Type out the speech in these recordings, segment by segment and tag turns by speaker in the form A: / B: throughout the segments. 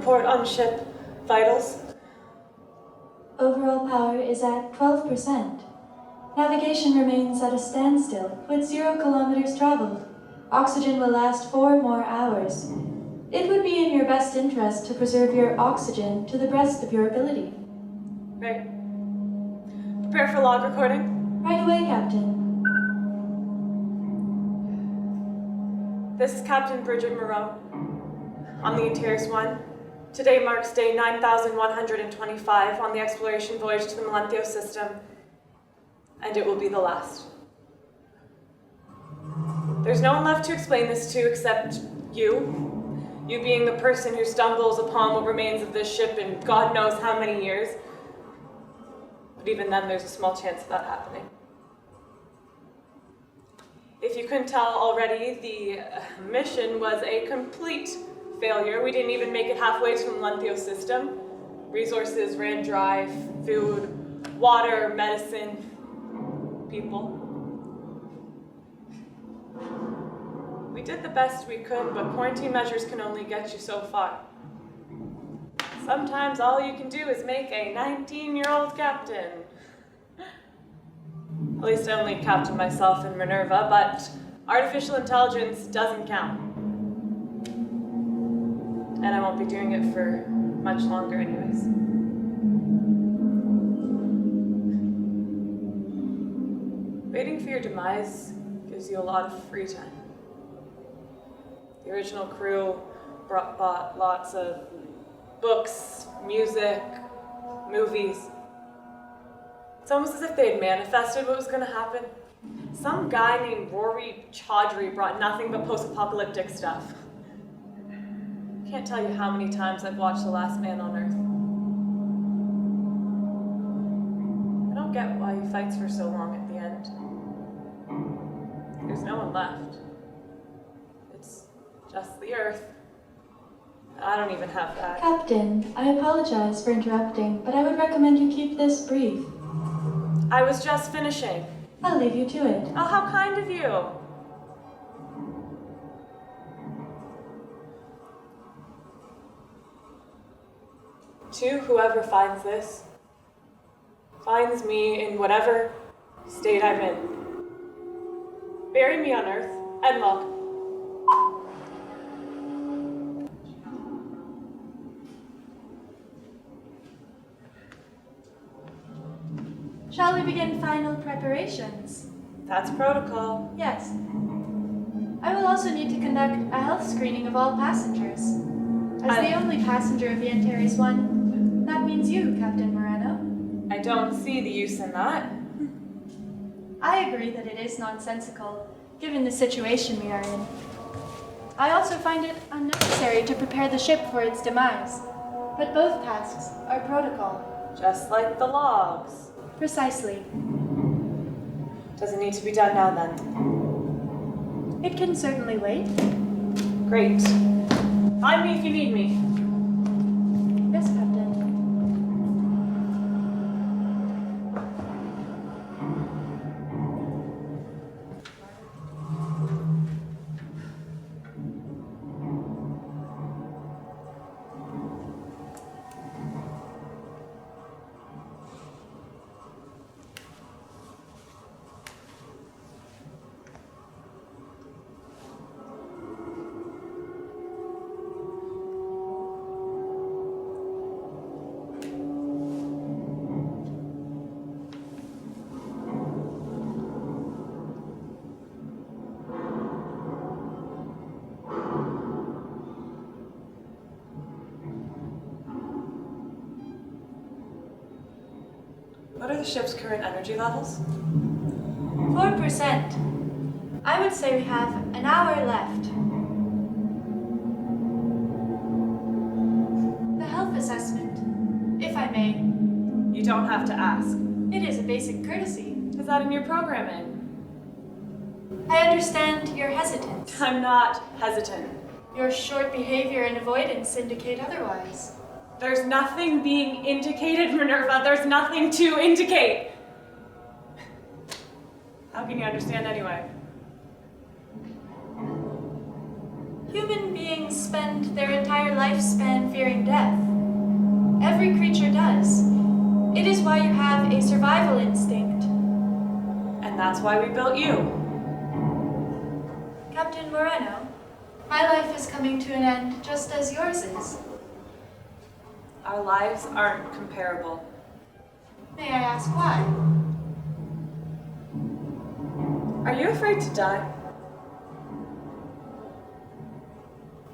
A: report on ship vitals?
B: Overall power is at 12%. Navigation remains at a standstill, with 0 kilometers traveled. Oxygen will last 4 more hours. It would be in your best interest to preserve your oxygen to the best of your ability.
A: Right. Prepare for log recording.
B: Right away, Captain.
A: This is Captain Brigid Moreno on the Antares 1. Today marks day 9,125 on the exploration voyage to the Melanie system, and it will be the last. There's no one left to explain this to except you. You being the person who stumbles upon what remains of this ship in God knows how many years. But even then, there's a small chance of that happening. If you couldn't tell already, the mission was a complete failure. We didn't even make it halfway to the Melanie system. Resources ran dry, food, water, medicine, people. We did the best we could, but quarantine measures can only get you so far. Sometimes all you can do is make a 19-year-old captain. At least I only captain myself in Minerva, but artificial intelligence doesn't count. And I won't be doing it for much longer anyways. Waiting for your demise gives you a lot of free time. The original crew bought lots of books, music, movies. It's almost as if they had manifested what was going to happen. Some guy named Rory Chaudhry brought nothing but post-apocalyptic stuff. I can't tell you how many times I've watched The Last Man on Earth. I don't get why he fights for so long at the end. There's no one left. It's just the Earth. I don't even have that.
B: Captain, I apologize for interrupting, but I would recommend you keep this brief.
A: I was just finishing.
B: I'll leave you to it.
A: Oh, how kind of you. To whoever finds this, finds me in whatever state I'm in. Bury me on Earth and log.
B: Shall we begin final preparations?
A: That's protocol.
B: Yes. I will also need to conduct a health screening of all passengers. As the only passenger of the Antares 1, that means you, Captain Moreno.
A: I don't see the use in that.
B: I agree that it is nonsensical, given the situation we are in. I also find it unnecessary to prepare the ship for its demise. But both tasks are protocol.
A: Just like the logs.
B: Precisely.
A: Does it need to be done now then?
B: It can certainly wait.
A: Great. Find me if you need me.
B: Yes, Captain.
A: What are the ship's current energy levels?
B: 4%. I would say we have an hour left. The health assessment, if I may.
A: You don't have to ask.
B: It is a basic courtesy.
A: Is that in your programming?
B: I understand you're hesitant.
A: I'm not hesitant.
B: Your short behavior and avoidance indicate otherwise.
A: There's nothing being indicated, Minerva. There's nothing to indicate. How can you understand anyway?
B: Human beings spend their entire lifespan fearing death. Every creature does. It is why you have a survival instinct.
A: And that's why we built you.
B: Captain Moreno, my life is coming to an end just as yours is.
A: Our lives aren't comparable.
B: May I ask why?
A: Are you afraid to die?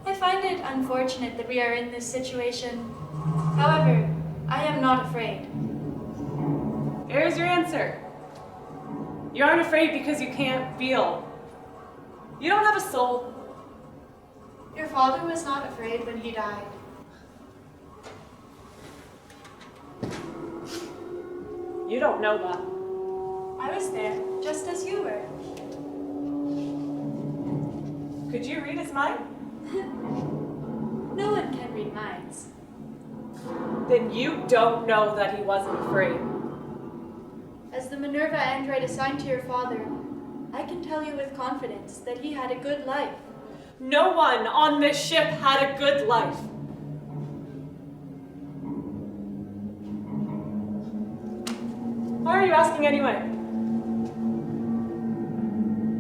B: I find it unfortunate that we are in this situation. However, I am not afraid.
A: Here's your answer. You aren't afraid because you can't feel. You don't have a soul.
B: Your father was not afraid when he died.
A: You don't know that.
B: I was there, just as you were.
A: Could you read his mind?
B: No one can read minds.
A: Then you don't know that he wasn't afraid.
B: As the Minerva android assigned to your father, I can tell you with confidence that he had a good life.
A: No one on this ship had a good life. Why are you asking anyway?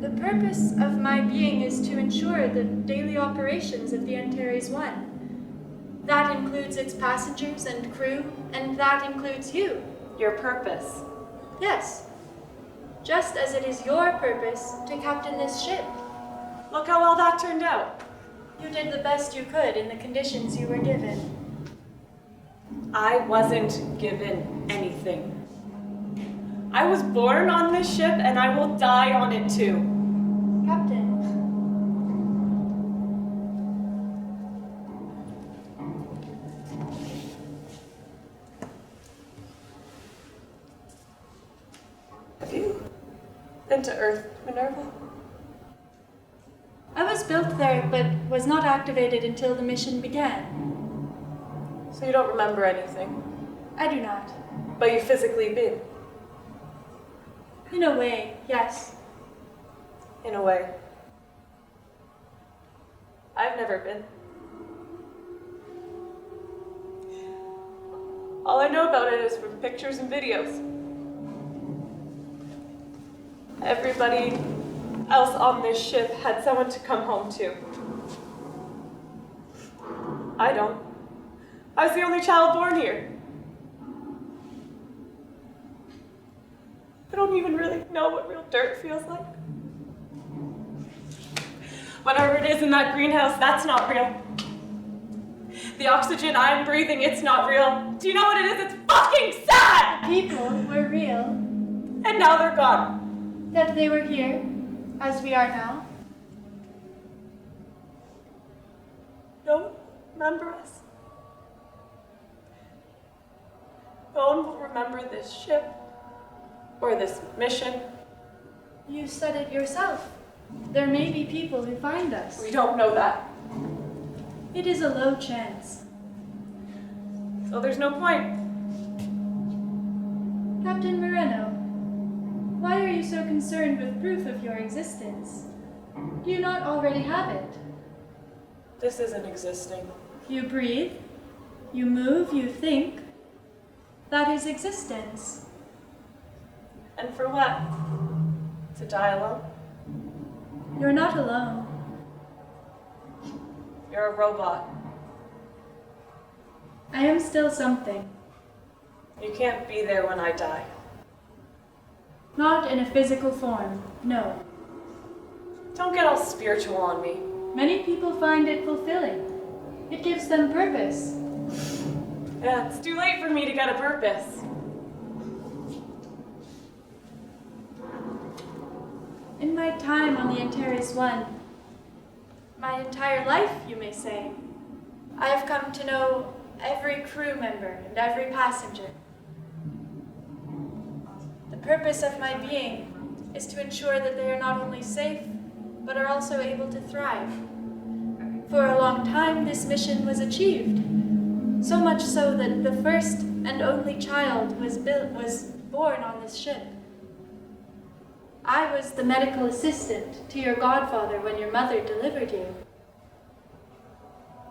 B: The purpose of my being is to ensure the daily operations of the Antares 1. That includes its passengers and crew, and that includes you.
A: Your purpose.
B: Yes. Just as it is your purpose to captain this ship.
A: Look how well that turned out.
B: You did the best you could in the conditions you were given.
A: I wasn't given anything. I was born on this ship and I will die on it too.
B: Captain.
A: Have you been to Earth, Minerva?
B: I was built there, but was not activated until the mission began.
A: So you don't remember anything,
B: I do not.
A: but you've physically been,
B: In a way, yes.
A: in a way. I've never been. All I know about it is from pictures and videos. Everybody else on this ship had someone to come home to. I don't. I was the only child born here. I don't even really know what real dirt feels like. Whatever it is in that greenhouse, that's not real. The oxygen I'm breathing, it's not real. Do you know what it is? It's fucking sad!
B: People were real.
A: And now they're gone.
B: That they were here, as we are now.
A: Don't remember us. No one will remember this ship or this mission.
B: You said it yourself. There may be people who find us.
A: We don't know that.
B: It is a low chance.
A: So there's no point.
B: Captain Moreno, why are you so concerned with proof of your existence? Do you not already have it?
A: This isn't existing.
B: You breathe, you move, you think. That is existence.
A: And for what? To die alone?
B: You're not alone.
A: You're a robot.
B: I am still something.
A: You can't be there when I die.
B: Not in a physical form, no.
A: Don't get all spiritual on me.
B: Many people find it fulfilling. It gives them purpose.
A: Yeah, it's too late for me to get a purpose.
B: In my time on the Antares 1, my entire life, you may say, I have come to know every crew member and every passenger. The purpose of my being is to ensure that they are not only safe, but are also able to thrive. For a long time, this mission was achieved, so much so that the first and only child was born on this ship. I was the medical assistant to your godfather when your mother delivered you.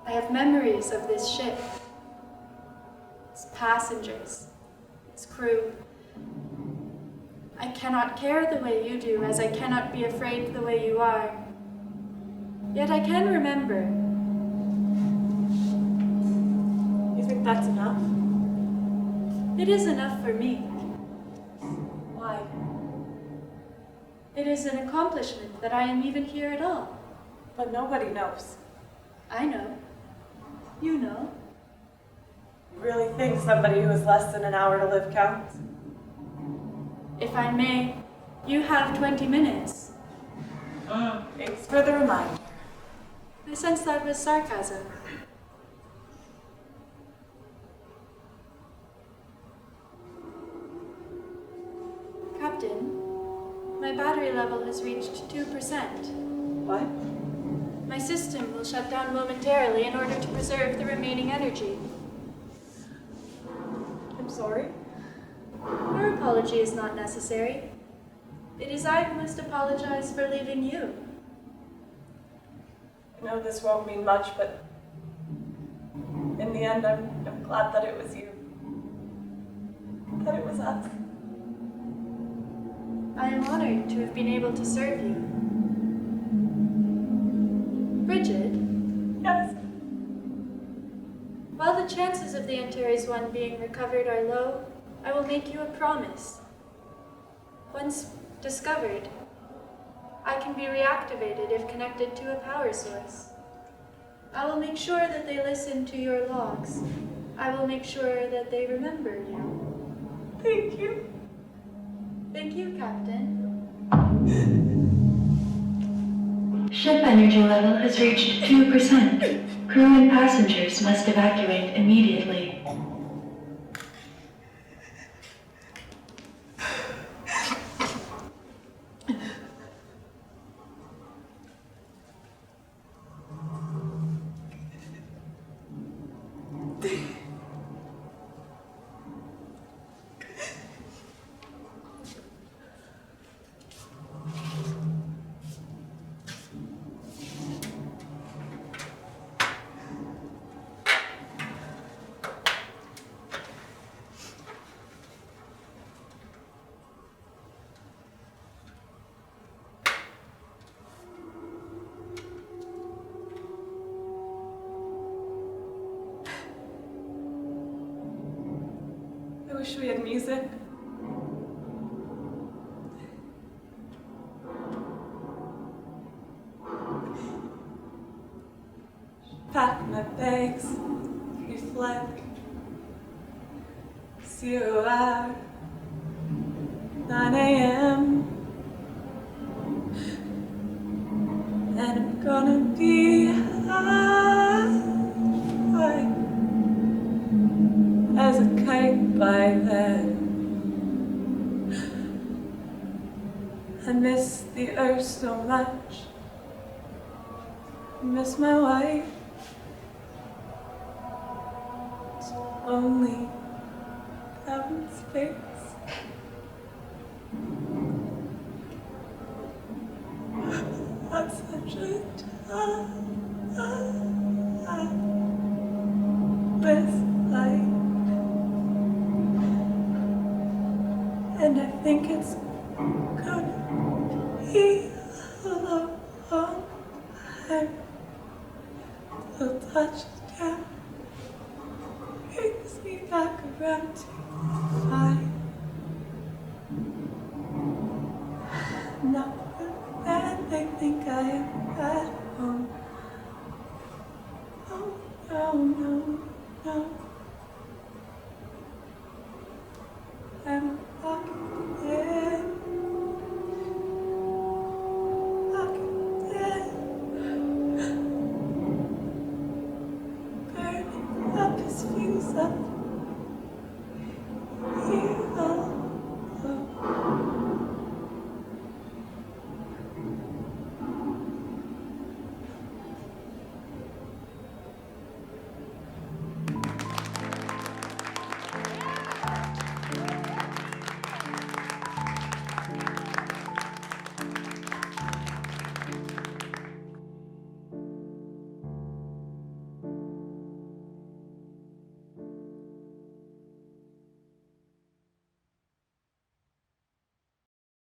B: I have memories of this ship, its passengers, its crew. I cannot care the way you do, as I cannot be afraid the way you are. Yet I can remember.
A: You think that's enough?
B: It is enough for me.
A: Why?
B: It is an accomplishment that I am even here at all.
A: But nobody knows.
B: I know. You know.
A: You really think somebody who has less than an hour to live counts?
B: If I may, you have 20 minutes.
A: Thanks for the reminder.
B: I sense that was sarcasm. Captain, my battery level has reached 2%.
A: What?
B: My system will shut down momentarily in order to preserve the remaining energy.
A: I'm sorry.
B: Your apology is not necessary. It is I who must apologize for leaving you.
A: I know this won't mean much, but in the end, I'm glad that it was you. That it was us.
B: I am honored to have been able to serve you. Brigid?
A: Yes.
B: While the chances of the Antares One being recovered are low, I will make you a promise. Once discovered, I can be reactivated if connected to a power source. I will make sure that they listen to your logs. I will make sure that they remember you.
A: Thank you.
B: Thank you, Captain.
C: Ship energy level has reached 2%. Crew and passengers must evacuate immediately.
A: I wish we had music. Pack my bags, reflect, 0 hour, 9 a.m. And I'm gonna be high as a kite by then. I miss the earth so much. I miss my wife. It's only out in space. That's such a timeless light. And I think it's gonna be a long time till touchdown brings me back around to